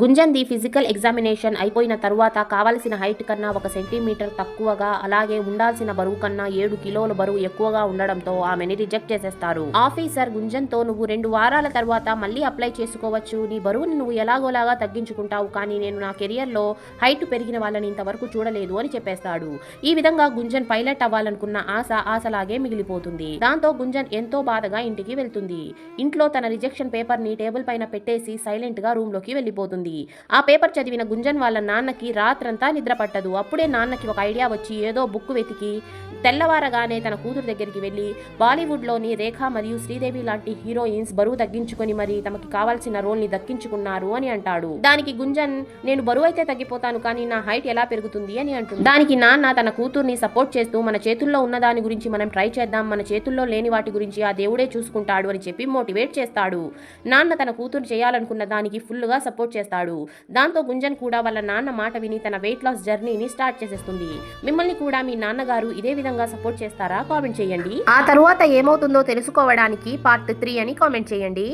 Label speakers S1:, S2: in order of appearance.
S1: గుంజన్ది physical examination అయిపోయిన తరువాత కావలసిన హైట్ కన్నా 1 సెంటీమీటర్ తక్కువగా, అలాగే ఉండాల్సిన బరువు కన్నా 7 కిలోల బరువు ఎక్కువగా ఉండడంతో ఆమెని రిజెక్ట్ చేసేస్తారు. ఆఫీసర్ గుంజన్తో నువ్వు 2 వారాల తర్వాత మళ్ళీ అప్లై చేసుకోవచ్చు, నీ బరువుని నువ్వు ఎలాగోలాగా తగ్గించుకుంటావు, కానీ నేను నా కెరియర్లో హైట్ పెరిగిన వాళ్ళని ఇంతవరకు చూడలేదు అని చెప్పేస్తాడు. ఈ విధంగా గుంజన్ పైలట్ అవ్వాలనుకున్న ఆశలాగే మిగిలిపోతుంది. దాంతో గుంజన్ ఎంతో బాధగా ఇంటికి వెళ్తుంది. ఇంట్లో తన రిజెక్షన్ పేపర్ ని టేబుల్ పైన పెట్టేసి సైలెంట్ గా రూమ్ లోకి వెళ్లిపోతుంది. ఆ పేపర్ చదివిన గుంజన్ వాళ్ళ నాన్నకి రాత్రంతా నిద్ర పట్టదు. అప్పుడే నాన్నకి ఒక ఐడియా వచ్చి ఏదో బుక్ వెతికి తెల్లవారగానే తన కూతురు దగ్గరికి వెళ్లి బాలీవుడ్ లోని రేఖ మరియు శ్రీదేవి లాంటి హీరోయిన్స్ బరువు తగ్గించుకొని మరి తమకి కావాల్సిన రోల్ ని దక్కించుకున్నారు అని అంటాడు. దానికి గుంజన్, నేను బరువు అయితే తగ్గిపోతాను కానీ నా హైట్ ఎలా పెరుగుతుంది అని అంటుంది. దానికి నాన్న తన కూతుర్ని సపోర్ట్ చేస్తూ, మన చేతుల్లో ఉన్న దాని గురించి మనం ట్రై చేద్దాం, మన చేతుల్లో లేని వాటి గురించి ఆ దేవుడే చూసుకుంటాడు అని చెప్పి మోటివేట్ చేస్తాడు. నాన్న తన కూతురు చేయాలనుకున్న దానికి ఫుల్ గా సపోర్ట్ చేస్తాడు. దాంతో గుంజన్ కూడా వాళ్ళ నాన్న మాట విని తన వెయిట్ లాస్ జర్నీని స్టార్ట్ చేసేస్తుంది. మిమ్మల్ని కూడా మీ నాన్నగారు ఇదే విధంగా సపోర్ట్ చేస్తారా? కామెంట్ చేయండి. ఆ తరువాత ఏమవుతుందో తెలుసుకోవడానికి పార్ట్ 3 అని కామెంట్ చేయండి.